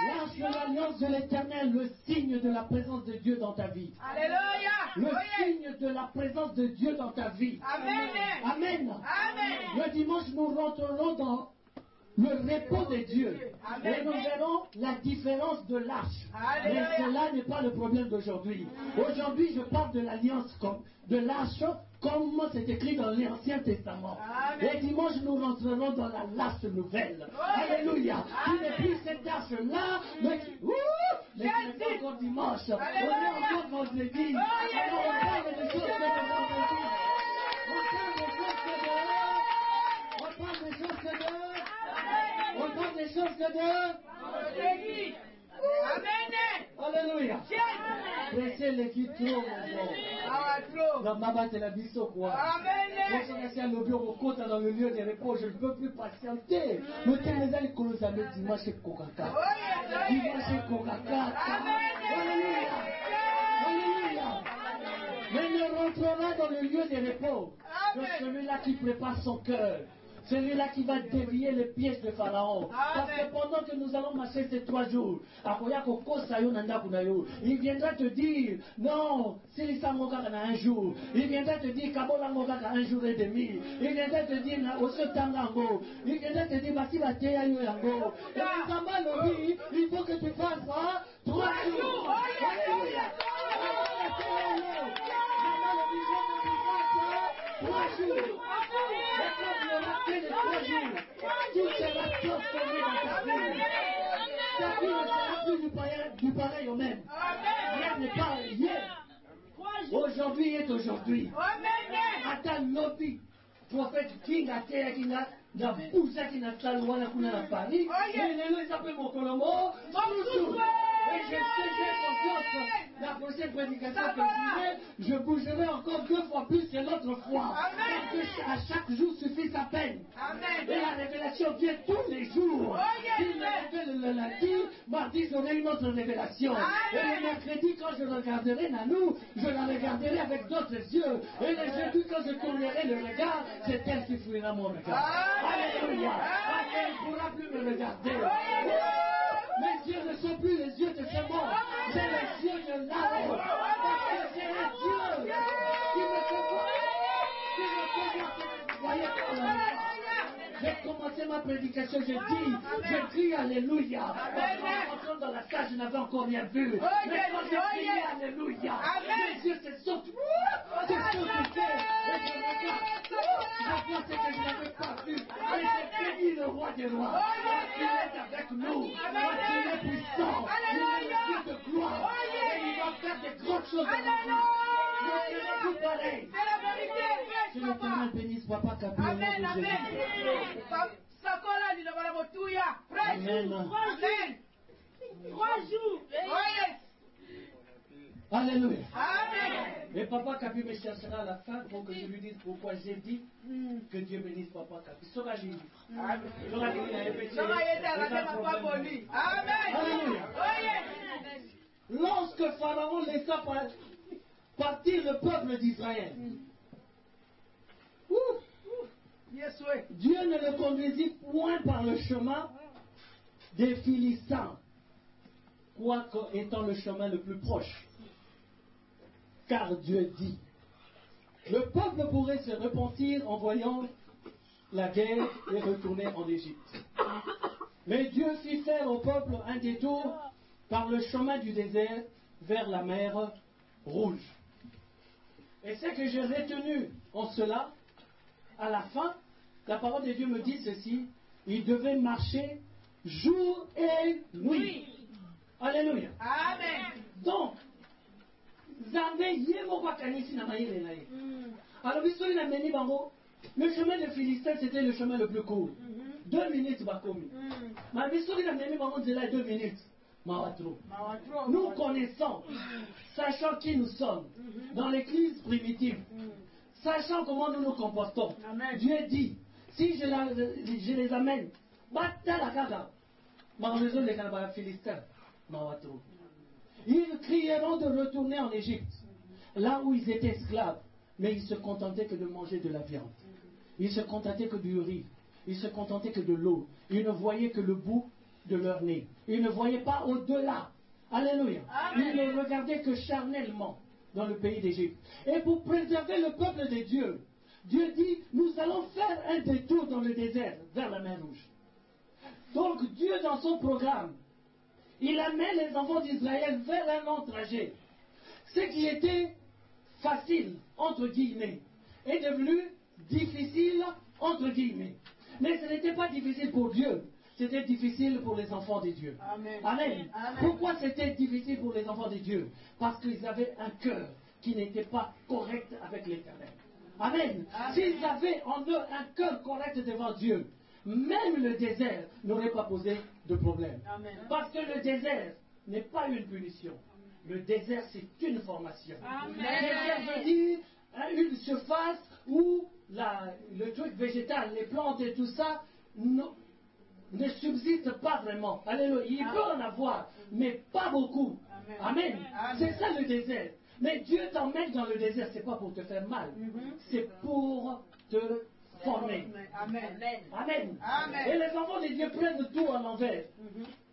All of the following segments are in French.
Lâche l'alliance de l'Éternel, le signe de la présence de Dieu dans ta vie. Alléluia. Le signe de la présence de Dieu dans ta vie. Amen. Amen. Amen. Le dimanche, nous rentrerons dans le repos de Dieu. Amen. Et nous verrons la différence de l'arche. Mais Alléluia. cela n'est pas le problème d'aujourd'hui. Aujourd'hui, je parle de l'alliance de l'arche comme c'est écrit dans l'Ancien Testament. Amen. Et dimanche, nous rentrerons dans la l'arche nouvelle. Oui. Alléluia. Qui Amen. n'est plus cette arche-là, mais qui n'est pas encore dimanche. On Alléluia. est encore vendredi. Oui. Alors on parle des choses que de vendredi. On parle des choses que de... On parle des choses que de... Amen. Alléluia. Pressez les filles trop. Ah, trop. Dans ma base, c'est la biseau quoi. Amen. Quand on est assis au bureau, côte dans le lieu de repos, je ne peux plus patienter. Le thème des années que nous avons dimanche c'est Coca-Cola. Dimanche c'est Coca-Cola. Alléluia. Alléluia. Mais nous rentrera dans le lieu de repos. Que celui-là qui prépare son cœur. Celui-là qui va dévier les pièges de Pharaon. Parce que pendant que nous allons marcher ces 3 jours, il viendra te dire, non, c'est ça un jour. Il viendra te dire, Kabola Mogaka un jour et demi. Il viendra te dire, Oso Tangango. Il viendra te dire, Bati Batea Yango. Et il faut que tu fasses 3 jours. Alléluia. 3 jours. Tout sera transformé dans ta vie. Ta vie ne sera plus du pareil au même. Rien n'est pas hier. Aujourd'hui est aujourd'hui. Ata lobby. Prophète King a terre qui n'a poussé qui n'a pas loin à Paris. Et il s'appelle mon Colombo. Et je sais, j'ai confiance. La prochaine prédication que je bougerai encore 2 fois plus que l'autre fois. Parce que à chaque jour suffit sa peine. Et la révélation vient tous les jours. Il me révèle le lundi, mardi j'aurai une autre révélation. Et le mercredi quand je regarderai Nanou, je la regarderai avec d'autres yeux. Et le jeudi quand je tournerai le regard, c'est elle qui fuira mon regard. Alléluia. Elle ne pourra plus me regarder. Mes yeux ne sont plus les yeux de ce monde, c'est les yeux de là-haut. Parce que c'est un Dieu qui me fait voir, qui me fait voir que vous voyez pas. J'ai commencé ma prédication, je crie Alléluia. Parce qu'en rentrant dans la salle, je n'avais encore rien vu. Mais quand j'ai crié Alléluia, mes yeux se sautent. Se sautent et je regarde. Je vois ce que je n'avais pas vu. Et j'ai béni le roi des rois. Parce qu'il est avec nous. Parce qu'il est puissant. Il est le Dieu de gloire. Et il va faire des grandes choses dans notre vie. Nous ne serons plus pareils. Que l'Éternel bénisse Papa Kapi. Amen, amen. Sakola dit la Motuya. Amen. Amen. 3 jours. Alléluia. Amen. Mais Papa Kapi me cherchera à la fin pour que je lui dise pourquoi j'ai dit que Dieu bénisse Papa Kapi. Sera lui. Alléluia. Lorsque Pharaon laissa partir le peuple d'Israël, Dieu ne le conduisit point par le chemin des Philistins, quoique étant le chemin le plus proche. Car Dieu dit, le peuple pourrait se repentir en voyant la guerre et retourner en Égypte. Mais Dieu fit faire au peuple un détour par le chemin du désert vers la mer Rouge. Et c'est que j'ai retenu en cela, à la fin, la parole de Dieu me dit ceci, il devait marcher jour et nuit. Alléluia. Amen. Donc, alors, le chemin de Philistin, c'était le chemin le plus court. 2 minutes, Bakomi. Ma mission, il a même maman de là 2 minutes. Mawatro. Nous connaissons, sachant qui nous sommes, dans l'église primitive, sachant comment nous nous comportons. Dieu dit, si je les amène, bata la gaga, ma maison les Canabara Philistins, Mawatro. Ils crieront de retourner en Égypte, là où ils étaient esclaves, mais ils se contentaient que de manger de la viande. Ils se contentaient que du riz. Ils se contentaient que de l'eau. Ils ne voyaient que le bout de leur nez. Ils ne voyaient pas au-delà. Alléluia. Ils ne regardaient que charnellement dans le pays d'Égypte. Et pour préserver le peuple de Dieu, Dieu dit, nous allons faire un détour dans le désert, vers la mer Rouge. Donc Dieu, dans son programme, il amène les enfants d'Israël vers un long trajet. Ce qui était facile, entre guillemets, est devenu difficile, entre guillemets. Mais ce n'était pas difficile pour Dieu, c'était difficile pour les enfants de Dieu. Amen. Amen. Pourquoi c'était difficile pour les enfants de Dieu? Parce qu'ils avaient un cœur qui n'était pas correct avec l'Éternel. Amen. S'ils avaient en eux un cœur correct devant Dieu, même le désert n'aurait pas posé de problème. Amen. Parce que le désert n'est pas une punition. Le désert, c'est une formation. Amen. Le désert veut dire une surface où le truc végétal, les plantes et tout ça, ne subsiste pas vraiment. Alléluia. Il peut en avoir, mais pas beaucoup. Amen. C'est ça le désert. Mais Dieu t'emmène dans le désert, c'est pas pour te faire mal. C'est pour te former. Amen. Amen. Amen. Et les enfants de Dieu prennent tout à l'envers.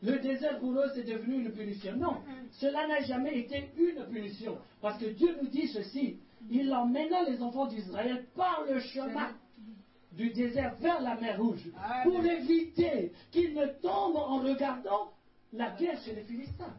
Le désert pour eux, c'est devenu une punition. Non, cela n'a jamais été une punition. Parce que Dieu nous dit ceci. Il emmena les enfants d'Israël par le chemin du désert vers la mer Rouge pour éviter qu'ils ne tombent en regardant la guerre chez les Philistins.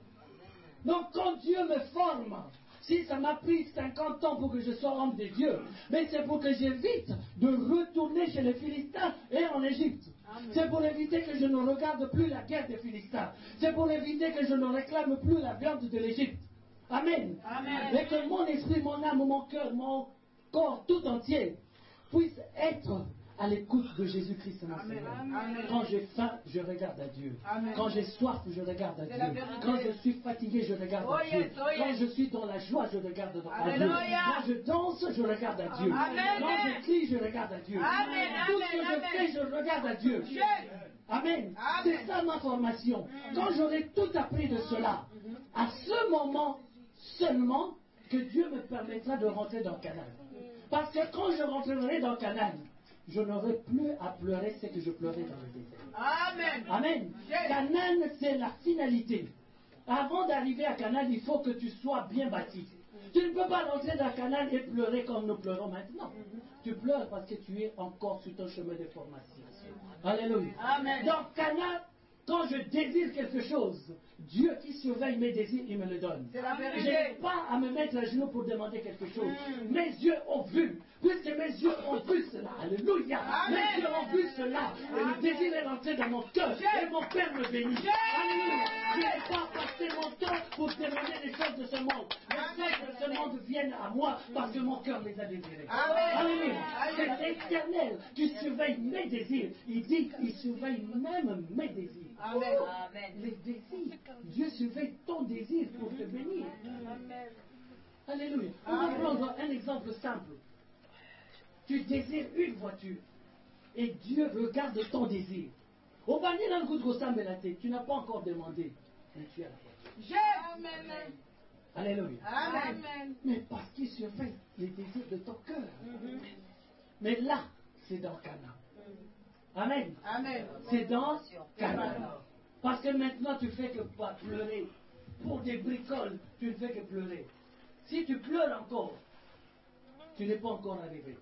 Donc quand Dieu me forme, si ça m'a pris 50 ans pour que je sois homme de Dieu, mais c'est pour que j'évite de retourner chez les Philistins et en Égypte. C'est pour éviter que je ne regarde plus la guerre des Philistins. C'est pour éviter que je ne réclame plus la viande de l'Égypte. Amen. Et que mon esprit, mon âme, mon cœur, mon corps tout entier puisse être à l'écoute de Jésus-Christ, mon Seigneur. Quand j'ai faim, je regarde à Dieu. Quand j'ai soif, je regarde à Dieu. Quand je suis fatigué, je regarde à Dieu. Quand je suis dans la joie, je regarde à Dieu. Quand je danse, je regarde à Dieu. Quand je crie, je regarde à Dieu. Tout ce que je fais, je regarde à Dieu. Amen. C'est ça ma formation. Quand j'aurai tout appris de cela, à ce moment seulement que Dieu me permettra de rentrer dans Canaan. Parce que quand je rentrerai dans Canaan, je n'aurai plus à pleurer ce que je pleurais dans le désert. Amen. Amen. Canaan, c'est la finalité. Avant d'arriver à Canaan, il faut que tu sois bien bâti. Tu ne peux pas rentrer dans Canaan et pleurer comme nous pleurons maintenant. Tu pleures parce que tu es encore sur ton chemin de formation. Alléluia. Amen. Donc Canaan, quand je désire quelque chose, Dieu qui surveille mes désirs, il me le donne. C'est la vérité. Je n'ai pas à me mettre à genoux pour demander quelque chose. Mes yeux ont vu. Puisque mes yeux ont vu cela. Alléluia. Mes yeux ont vu cela. Et le désir est rentré dans mon cœur. Et mon Père me bénit. Alléluia. Je n'ai pas passé mon temps pour demander les choses de ce monde. Les choses de ce monde viennent à moi parce que mon cœur les a désirées. Alléluia. C'est l'Éternel qui surveille mes désirs. Il dit qu'il surveille même mes désirs. Amen. Les désirs. Dieu surveille ton désir pour te bénir. Alléluia. On va prendre un exemple simple. Tu désires une voiture et Dieu regarde ton désir. Au banni dans le coup de tu n'as pas encore demandé, mais tu as la voiture. Amen. Alléluia. Amen. Mais parce qu'il surveille les désirs de ton cœur. Mais là, c'est dans Canaan. Amen. Amen. C'est dans Canaan. Parce que maintenant, tu fais que pleurer. Pour des bricoles, tu ne fais que pleurer. Si tu pleures encore, tu n'es pas encore arrivé.